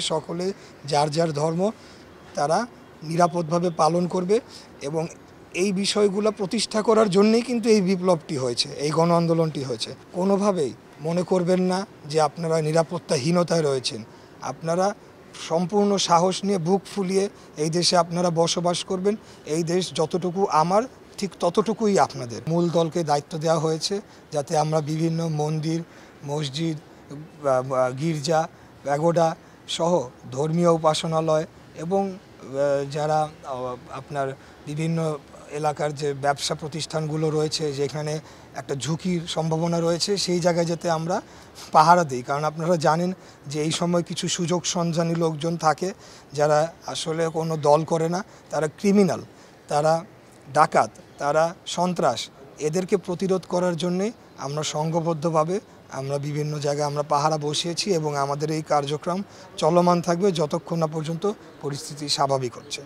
সকলে যার যার ধর্ম তারা নিরাপদভাবে পালন করবে এবং এই বিষয়গুলো প্রতিষ্ঠা করার জন্যই কিন্তু এই বিপ্লবটি হয়েছে, এই গণ আন্দোলনটি হয়েছে। কোনোভাবেই মনে করবেন না যে আপনারা নিরাপত্তাহীনতায় রয়েছেন। আপনারা সম্পূর্ণ সাহস নিয়ে বুক ফুলিয়ে এই দেশে আপনারা বসবাস করবেন। এই দেশ যতটুকু আমার ঠিক ততটুকুই আপনাদের। মূল দলকে দায়িত্ব দেওয়া হয়েছে যাতে আমরা বিভিন্ন মন্দির, মসজিদ, গির্জা, প্যাগোডা সহ ধর্মীয় উপাসনালয় এবং যারা আপনার বিভিন্ন এলাকার যে ব্যবসা প্রতিষ্ঠানগুলো রয়েছে যেখানে একটা ঝুঁকির সম্ভাবনা রয়েছে সেই জায়গায় যাতে আমরা পাহারা দিই। কারণ আপনারা জানেন যে এই সময় কিছু সুযোগ সন্ধানী লোকজন থাকে যারা আসলে কোনো দল করে না, তারা ক্রিমিনাল, তারা ডাকাত, তারা সন্ত্রাস। এদেরকে প্রতিরোধ করার জন্যে আমরা সংঘবদ্ধভাবে আমরা বিভিন্ন জায়গায় আমরা পাহারা বসিয়েছি এবং আমাদের এই কার্যক্রম চলমান থাকবে যতক্ষণ না পর্যন্ত পরিস্থিতি স্বাভাবিক হচ্ছে।